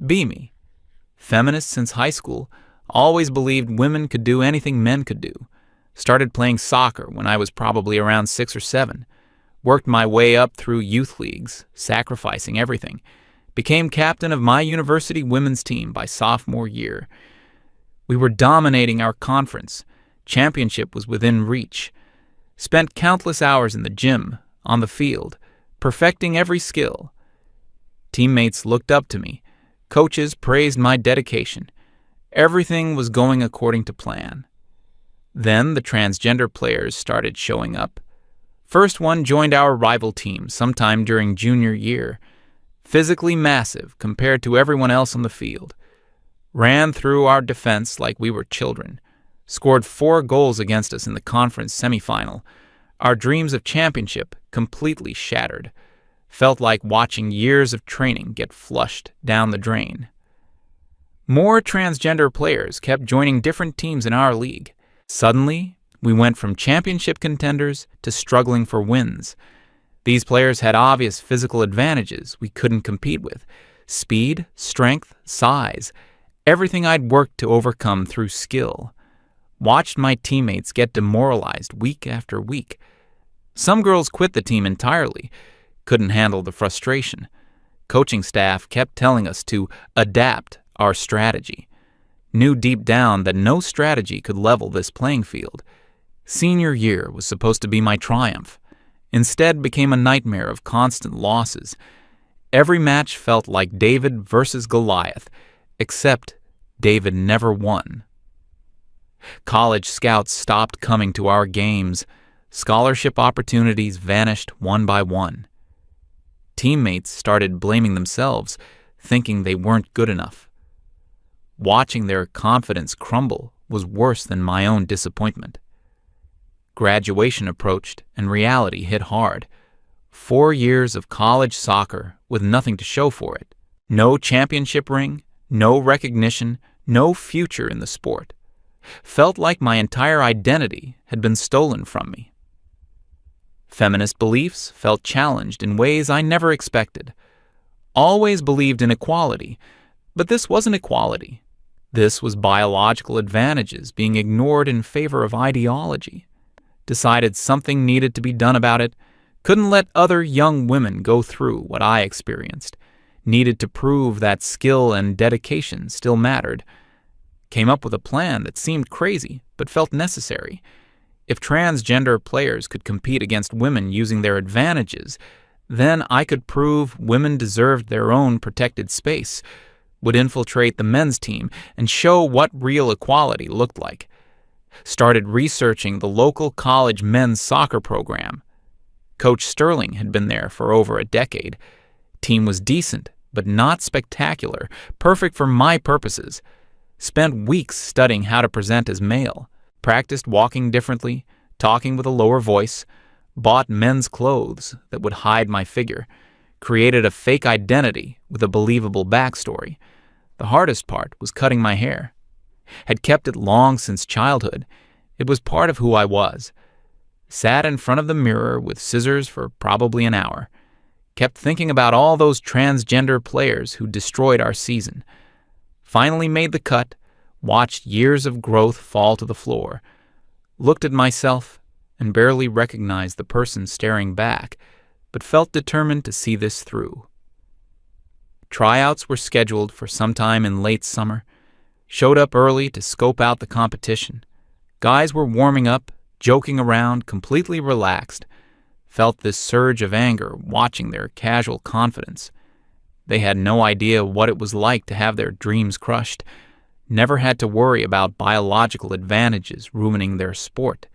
Be me. Feminist since high school, always believed women could do anything men could do. Started playing soccer when I was probably around 6 or 7. Worked my way up through youth leagues, sacrificing everything. Became captain of my university women's team by sophomore year. We were dominating our conference. Championship was within reach. Spent countless hours in the gym, on the field, perfecting every skill. Teammates looked up to me. Coaches praised my dedication. Everything was going according to plan. Then the transgender players started showing up. First one joined our rival team sometime during junior year. Physically massive compared to everyone else on the field. Ran through our defense like we were children. Scored 4 goals against us in the conference semifinal. Our dreams of championship completely shattered. Felt like watching years of training get flushed down the drain. More transgender players kept joining different teams in our league. Suddenly, we went from championship contenders to struggling for wins. These players had obvious physical advantages we couldn't compete with. Speed, strength, size, everything I'd worked to overcome through skill. Watched my teammates get demoralized week after week. Some girls quit the team entirely, couldn't handle the frustration. Coaching staff kept telling us to adapt our strategy. Knew deep down that no strategy could level this playing field. Senior year was supposed to be my triumph. Instead became a nightmare of constant losses. Every match felt like David versus Goliath, except David never won. College scouts stopped coming to our games. Scholarship opportunities vanished one by one. Teammates started blaming themselves, thinking they weren't good enough. Watching their confidence crumble was worse than my own disappointment. Graduation approached and reality hit hard. 4 years of college soccer with nothing to show for it. No championship ring, no recognition, no future in the sport. Felt like my entire identity had been stolen from me. Feminist beliefs felt challenged in ways I never expected. Always believed in equality, but this wasn't equality. This was biological advantages being ignored in favor of ideology. Decided something needed to be done about it. Couldn't let other young women go through what I experienced. Needed to prove that skill and dedication still mattered. Came up with a plan that seemed crazy, but felt necessary. If transgender players could compete against women using their advantages, then I could prove women deserved their own protected space, would infiltrate the men's team, and show what real equality looked like. Started researching the local college men's soccer program. Coach Sterling had been there for over a decade. Team was decent, but not spectacular, perfect for my purposes. Spent weeks studying how to present as male. Practiced walking differently, talking with a lower voice. Bought men's clothes that would hide my figure. Created a fake identity with a believable backstory. The hardest part was cutting my hair. Had kept it long since childhood. It was part of who I was. Sat in front of the mirror with scissors for probably an hour. Kept thinking about all those transgender players who destroyed our season. Finally made the cut, watched years of growth fall to the floor. Looked at myself and barely recognized the person staring back, but felt determined to see this through. Tryouts were scheduled for sometime in late summer. Showed up early to scope out the competition. Guys were warming up, joking around, completely relaxed. Felt this surge of anger watching their casual confidence. They had no idea what it was like to have their dreams crushed. Never had to worry about biological advantages ruining their sport.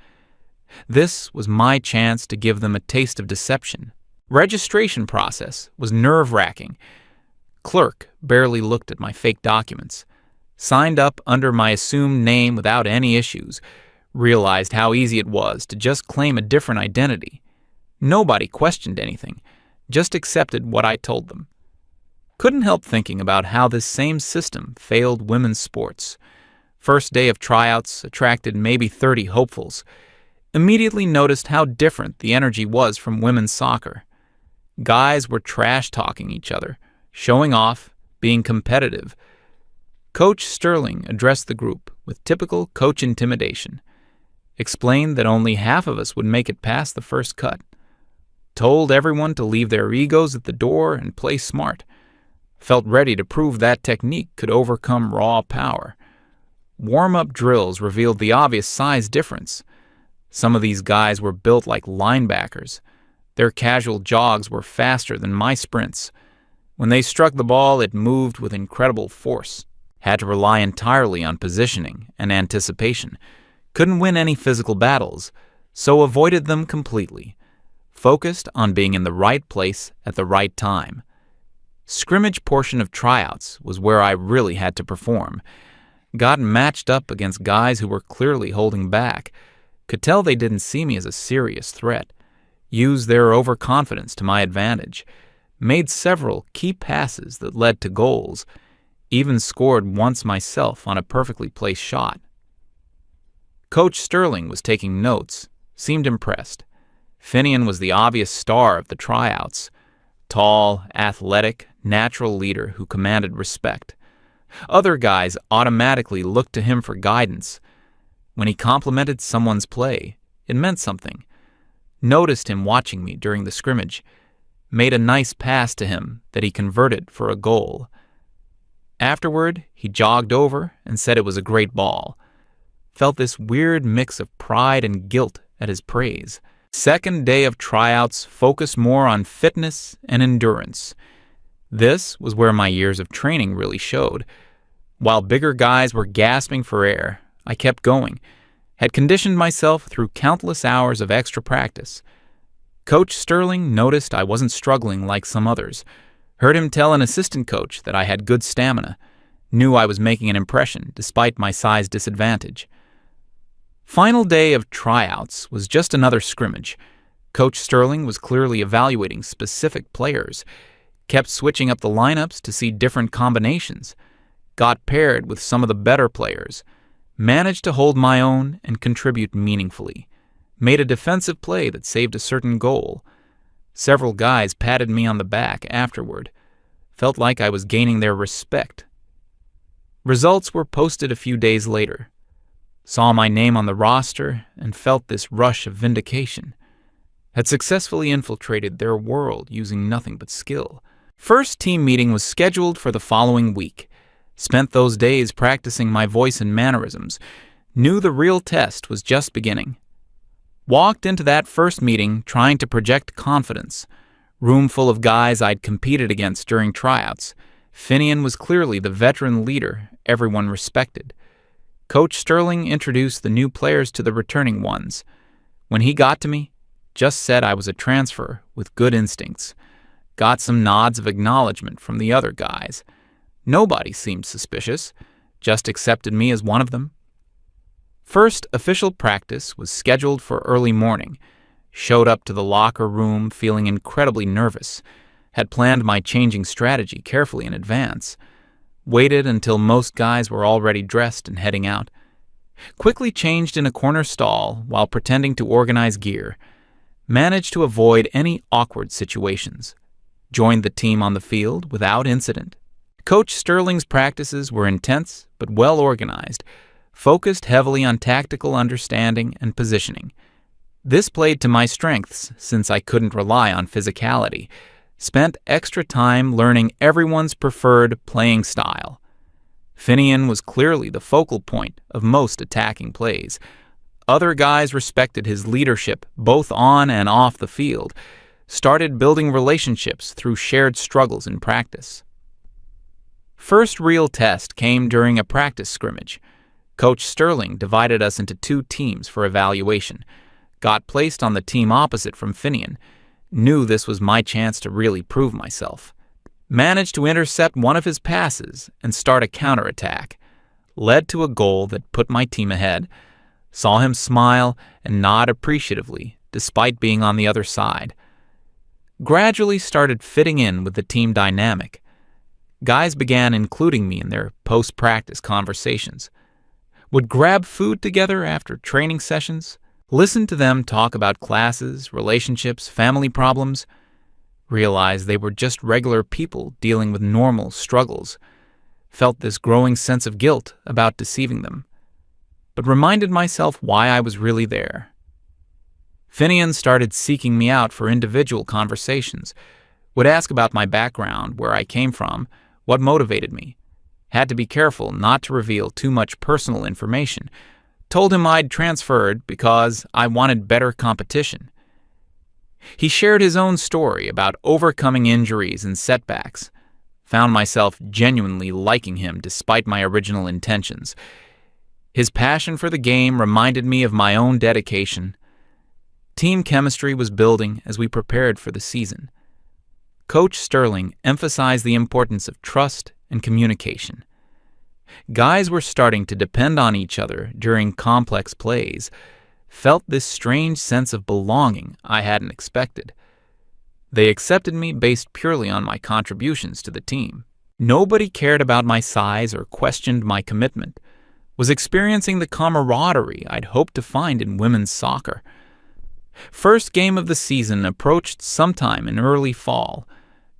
This was my chance to give them a taste of deception. Registration process was nerve-wracking. Clerk barely looked at my fake documents. Signed up under my assumed name without any issues. Realized how easy it was to just claim a different identity. Nobody questioned anything, just accepted what I told them. Couldn't help thinking about how this same system failed women's sports. First day of tryouts attracted maybe 30 hopefuls. Immediately noticed how different the energy was from women's soccer. Guys were trash-talking each other, showing off, being competitive. Coach Sterling addressed the group with typical coach intimidation, explained that only half of us would make it past the first cut, told everyone to leave their egos at the door and play smart, felt ready to prove that technique could overcome raw power. Warm-up drills revealed the obvious size difference. Some of these guys were built like linebackers. Their casual jogs were faster than my sprints. When they struck the ball, it moved with incredible force. Had to rely entirely on positioning and anticipation. Couldn't win any physical battles, so avoided them completely. Focused on being in the right place at the right time. Scrimmage portion of tryouts was where I really had to perform. Got matched up against guys who were clearly holding back. Could tell they didn't see me as a serious threat. Used their overconfidence to my advantage. Made several key passes that led to goals. Even scored once myself on a perfectly placed shot. Coach Sterling was taking notes, seemed impressed. Finian was the obvious star of the tryouts. Tall, athletic, natural leader who commanded respect. Other guys automatically looked to him for guidance. When he complimented someone's play, it meant something. Noticed him watching me during the scrimmage. Made a nice pass to him that he converted for a goal. Afterward, he jogged over and said it was a great ball. Felt this weird mix of pride and guilt at his praise. Second day of tryouts focused more on fitness and endurance. This was where my years of training really showed. While bigger guys were gasping for air, I kept going. Had conditioned myself through countless hours of extra practice. Coach Sterling noticed I wasn't struggling like some others. Heard him tell an assistant coach that I had good stamina. Knew I was making an impression despite my size disadvantage. Final day of tryouts was just another scrimmage. Coach Sterling was clearly evaluating specific players. Kept switching up the lineups to see different combinations. Got paired with some of the better players. Managed to hold my own and contribute meaningfully. Made a defensive play that saved a certain goal. Several guys patted me on the back afterward. Felt like I was gaining their respect. Results were posted a few days later. Saw my name on the roster and felt this rush of vindication. Had successfully infiltrated their world using nothing but skill. First team meeting was scheduled for the following week. Spent those days practicing my voice and mannerisms. Knew the real test was just beginning. Walked into that first meeting trying to project confidence. Room full of guys I'd competed against during tryouts. Finian was clearly the veteran leader everyone respected. Coach Sterling introduced the new players to the returning ones. When he got to me, just said I was a transfer with good instincts. Got some nods of acknowledgement from the other guys. Nobody seemed suspicious, just accepted me as one of them. First official practice was scheduled for early morning. Showed up to the locker room feeling incredibly nervous. Had planned my changing strategy carefully in advance. Waited until most guys were already dressed and heading out. Quickly changed in a corner stall while pretending to organize gear. Managed to avoid any awkward situations. Joined the team on the field without incident. Coach Sterling's practices were intense but well organized. Focused heavily on tactical understanding and positioning. This played to my strengths since I couldn't rely on physicality. Spent extra time learning everyone's preferred playing style. Finian was clearly the focal point of most attacking plays. Other guys respected his leadership both on and off the field. Started building relationships through shared struggles in practice. First real test came during a practice scrimmage. Coach Sterling divided us into two teams for evaluation. Got placed on the team opposite from Finian. Knew this was my chance to really prove myself. Managed to intercept one of his passes and start a counterattack. Led to a goal that put my team ahead. Saw him smile and nod appreciatively despite being on the other side. Gradually started fitting in with the team dynamic. Guys began including me in their post-practice conversations. Would grab food together after training sessions, listen to them talk about classes, relationships, family problems. realized they were just regular people dealing with normal struggles, felt this growing sense of guilt about deceiving them, but reminded myself why I was really there. Finian started seeking me out for individual conversations, would ask about my background, where I came from, what motivated me. Had to be careful not to reveal too much personal information. Told him I'd transferred because I wanted better competition. He shared his own story about overcoming injuries and setbacks. Found myself genuinely liking him despite my original intentions. His passion for the game reminded me of my own dedication. Team chemistry was building as we prepared for the season. Coach Sterling emphasized the importance of trust and communication. Guys were starting to depend on each other during complex plays. Felt this strange sense of belonging I hadn't expected. They accepted me based purely on my contributions to the team. Nobody cared about my size or questioned my commitment. Was experiencing the camaraderie I'd hoped to find in women's soccer. First game of the season approached sometime in early fall.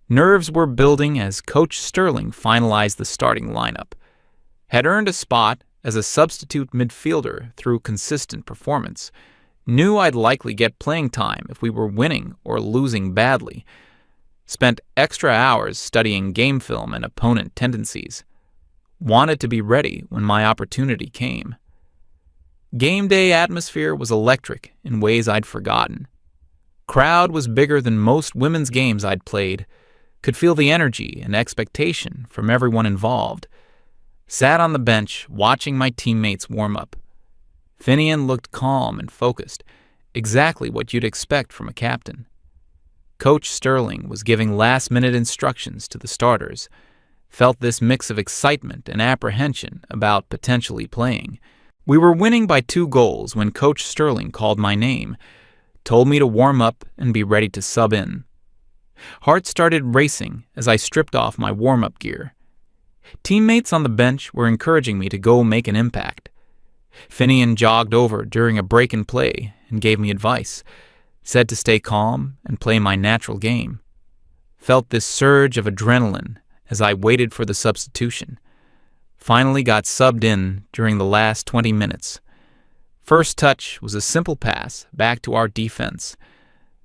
Nerves were building as Coach Sterling finalized the starting lineup. Had earned a spot as a substitute midfielder through consistent performance. Knew I'd likely get playing time if we were winning or losing badly. Spent extra hours studying game film and opponent tendencies. Wanted to be ready when my opportunity came. Game day atmosphere was electric in ways I'd forgotten. Crowd was bigger than most women's games I'd played. Could feel the energy and expectation from everyone involved. Sat on the bench watching my teammates warm up. Finian looked calm and focused, exactly what you'd expect from a captain. Coach Sterling was giving last-minute instructions to the starters. Felt this mix of excitement and apprehension about potentially playing. We were winning by 2 goals when Coach Sterling called my name, told me to warm up and be ready to sub in. Heart started racing as I stripped off my warm-up gear. Teammates on the bench were encouraging me to go make an impact. Finian jogged over during a break in play and gave me advice. Said to stay calm and play my natural game. Felt this surge of adrenaline as I waited for the substitution. Finally got subbed in during the last 20 minutes. First touch was a simple pass back to our defense.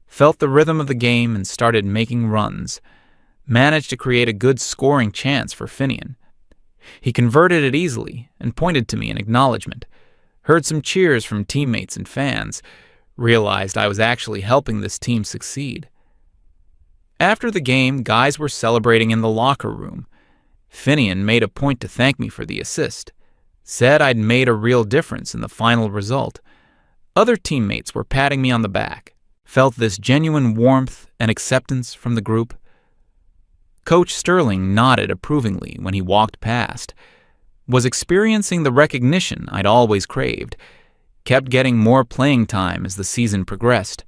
Felt the rhythm of the game and started making runs. Managed to create a good scoring chance for Finian. He converted it easily and pointed to me in acknowledgement. Heard some cheers from teammates and fans. Realized I was actually helping this team succeed. After the game, guys were celebrating in the locker room. Finian made a point to thank me for the assist. Said I'd made a real difference in the final result. Other teammates were patting me on the back. Felt this genuine warmth and acceptance from the group. Coach Sterling nodded approvingly when he walked past. Was experiencing the recognition I'd always craved. Kept getting more playing time as the season progressed.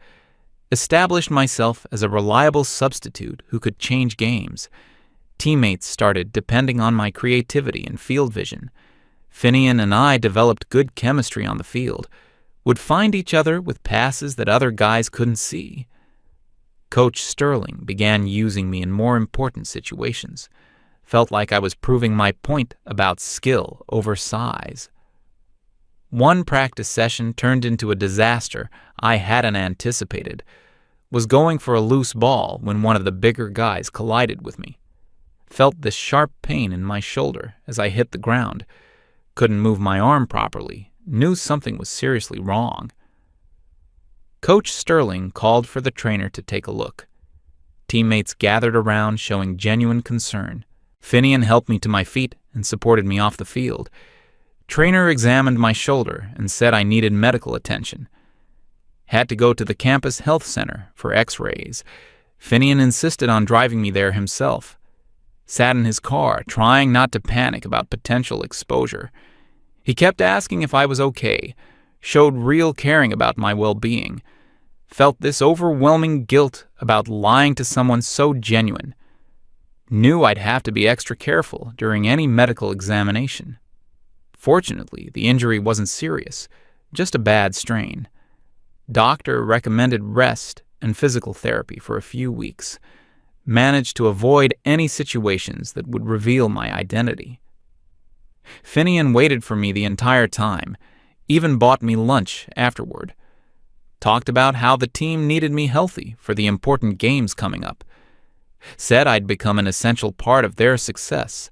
Established myself as a reliable substitute who could change games. Teammates started depending on my creativity and field vision. Finian and I developed good chemistry on the field. Would find each other with passes that other guys couldn't see. Coach Sterling began using me in more important situations. Felt like I was proving my point about skill over size. One practice session turned into a disaster I hadn't anticipated. Was going for a loose ball when one of the bigger guys collided with me. Felt this sharp pain in my shoulder as I hit the ground. Couldn't move my arm properly. Knew something was seriously wrong. Coach Sterling called for the trainer to take a look. Teammates gathered around showing genuine concern. Finian helped me to my feet and supported me off the field. Trainer examined my shoulder and said I needed medical attention. Had to go to the campus health center for x-rays. Finian insisted on driving me there himself. Sat in his car, trying not to panic about potential exposure. He kept asking if I was okay, showed real caring about my well-being. Felt this overwhelming guilt about lying to someone so genuine. Knew I'd have to be extra careful during any medical examination. Fortunately, the injury wasn't serious, just a bad strain. Doctor recommended rest and physical therapy for a few weeks. managed to avoid any situations that would reveal my identity. Finian waited for me the entire time, even bought me lunch afterward. Talked about how the team needed me healthy for the important games coming up. Said I'd become an essential part of their success.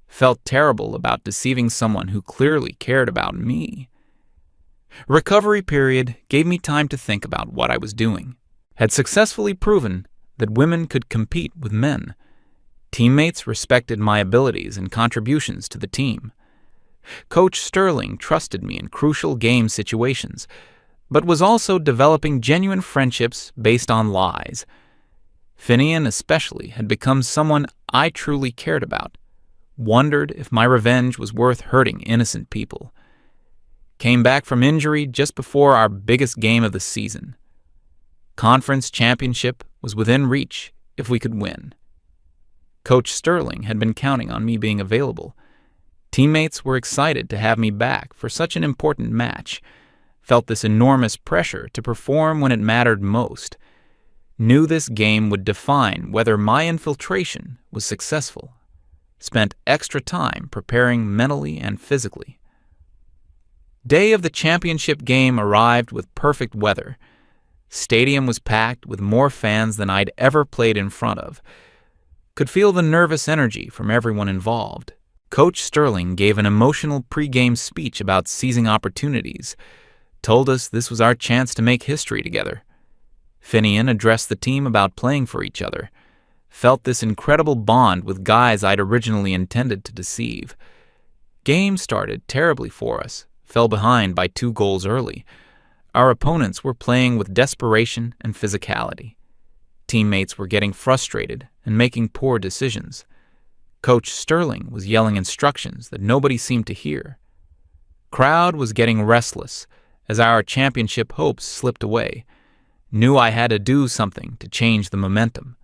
Felt terrible about deceiving someone who clearly cared about me. Recovery period gave me time to think about what I was doing. Had successfully proven that women could compete with men. Teammates respected my abilities and contributions to the team. Coach Sterling trusted me in crucial game situations, but was also developing genuine friendships based on lies. Finian especially had become someone I truly cared about. Wondered if my revenge was worth hurting innocent people. Came back from injury just before our biggest game of the season. Conference championship was within reach if we could win. Coach Sterling had been counting on me being available. Teammates were excited to have me back for such an important match. Felt this enormous pressure to perform when it mattered most. Knew this game would define whether my infiltration was successful. Spent extra time preparing mentally and physically. Day of the championship game arrived with perfect weather. Stadium was packed with more fans than I'd ever played in front of. Could feel the nervous energy from everyone involved. Coach Sterling gave an emotional pre-game speech about seizing opportunities. Told us this was our chance to make history together. Finian addressed the team about playing for each other. Felt this incredible bond with guys I'd originally intended to deceive. Game started terribly for us. Fell behind by 2 goals early. Our opponents were playing with desperation and physicality. Teammates were getting frustrated and making poor decisions. Coach Sterling was yelling instructions that nobody seemed to hear. Crowd was getting restless as our championship hopes slipped away. Knew I had to do something to change the momentum.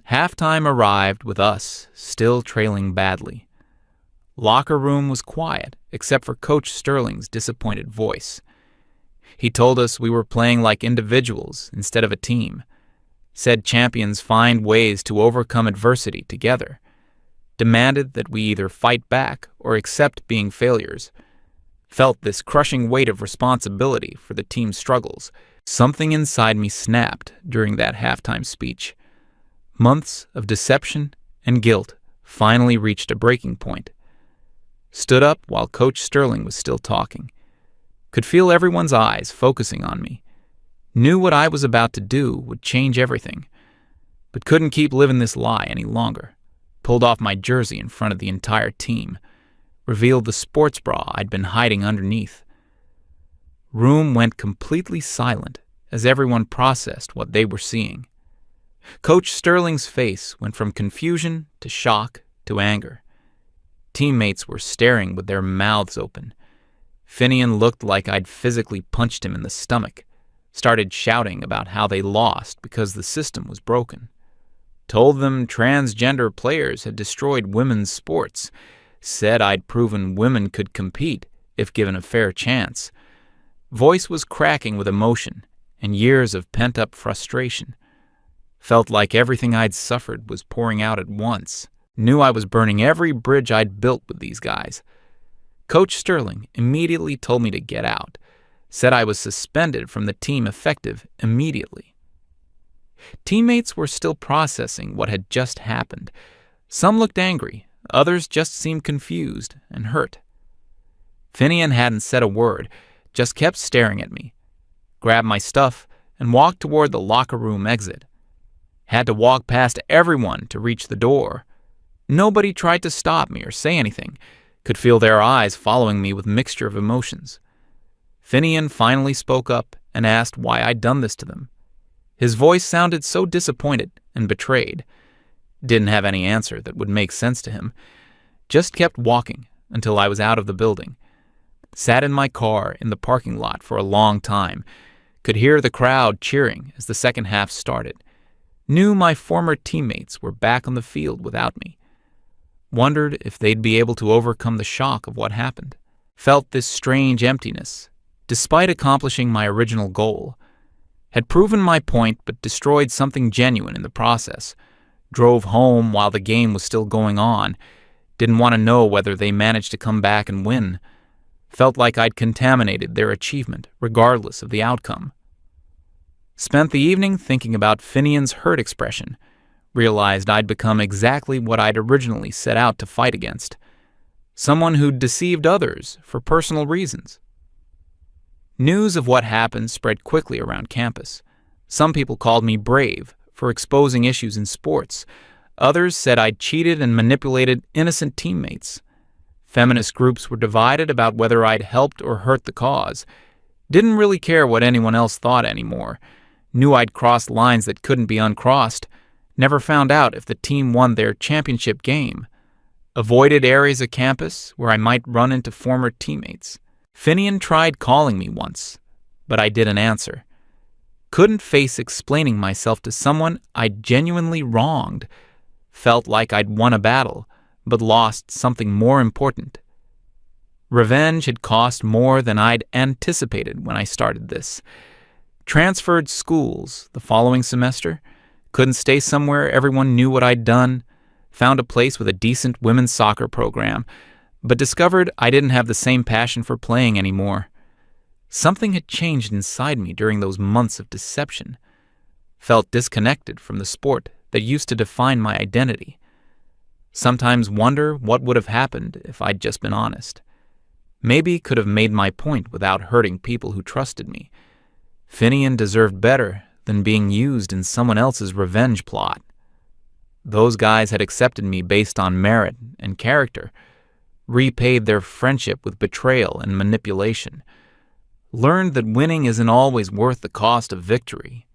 Halftime arrived with us still trailing badly. Locker room was quiet except for Coach Sterling's disappointed voice. He told us we were playing like individuals instead of a team. Said champions find ways to overcome adversity together. Demanded that we either fight back or accept being failures. Felt this crushing weight of responsibility for the team's struggles. Something inside me snapped during that halftime speech. Months of deception and guilt finally reached a breaking point. Stood up while Coach Sterling was still talking. Could feel everyone's eyes focusing on me. Knew what I was about to do would change everything, but couldn't keep living this lie any longer. Pulled off my jersey in front of the entire team. Revealed the sports bra I'd been hiding underneath. Room went completely silent as everyone processed what they were seeing. Coach Sterling's face went from confusion to shock to anger. Teammates were staring with their mouths open. Finian looked like I'd physically punched him in the stomach. Started shouting about how they lost because the system was broken. Told them transgender players had destroyed women's sports. Said I'd proven women could compete if given a fair chance. Voice was cracking with emotion and years of pent-up frustration. Felt like everything I'd suffered was pouring out at once. Knew I was burning every bridge I'd built with these guys. Coach Sterling immediately told me to get out. Said I was suspended from the team effective immediately. Teammates were still processing what had just happened. Some looked angry, others just seemed confused and hurt. Finian hadn't said a word, just kept staring at me. Grabbed my stuff and walked toward the locker room exit. Had to walk past everyone to reach the door. Nobody tried to stop me or say anything. Could feel their eyes following me with mixture of emotions. Finian finally spoke up and asked why I'd done this to them. His voice sounded so disappointed and betrayed. Didn't have any answer that would make sense to him. Just kept walking until I was out of the building. Sat in my car in the parking lot for a long time. Could hear the crowd cheering as the second half started. Knew my former teammates were back on the field without me. Wondered if they'd be able to overcome the shock of what happened. Felt this strange emptiness, despite accomplishing my original goal. Had proven my point but destroyed something genuine in the process. Drove home while the game was still going on. Didn't want to know whether they managed to come back and win. Felt like I'd contaminated their achievement, regardless of the outcome. Spent the evening thinking about Finian's hurt expression. Realized I'd become exactly what I'd originally set out to fight against. Someone who'd deceived others for personal reasons. News of what happened spread quickly around campus. Some people called me brave for exposing issues in sports. Others said I'd cheated and manipulated innocent teammates. Feminist groups were divided about whether I'd helped or hurt the cause. Didn't really care what anyone else thought anymore. Knew I'd crossed lines that couldn't be uncrossed. Never found out if the team won their championship game. Avoided areas of campus where I might run into former teammates. Finian tried calling me once, but I didn't answer. Couldn't face explaining myself to someone I'd genuinely wronged. Felt like I'd won a battle, but lost something more important. Revenge had cost more than I'd anticipated when I started this. Transferred schools the following semester. Couldn't stay somewhere everyone knew what I'd done. Found a place with a decent women's soccer program, but discovered I didn't have the same passion for playing anymore. Something had changed inside me during those months of deception. Felt disconnected from the sport that used to define my identity. Sometimes wonder what would have happened if I'd just been honest. Maybe could have made my point without hurting people who trusted me. Finian deserved better than being used in someone else's revenge plot. Those guys had accepted me based on merit and character, repaid their friendship with betrayal and manipulation, learned that winning isn't always worth the cost of victory.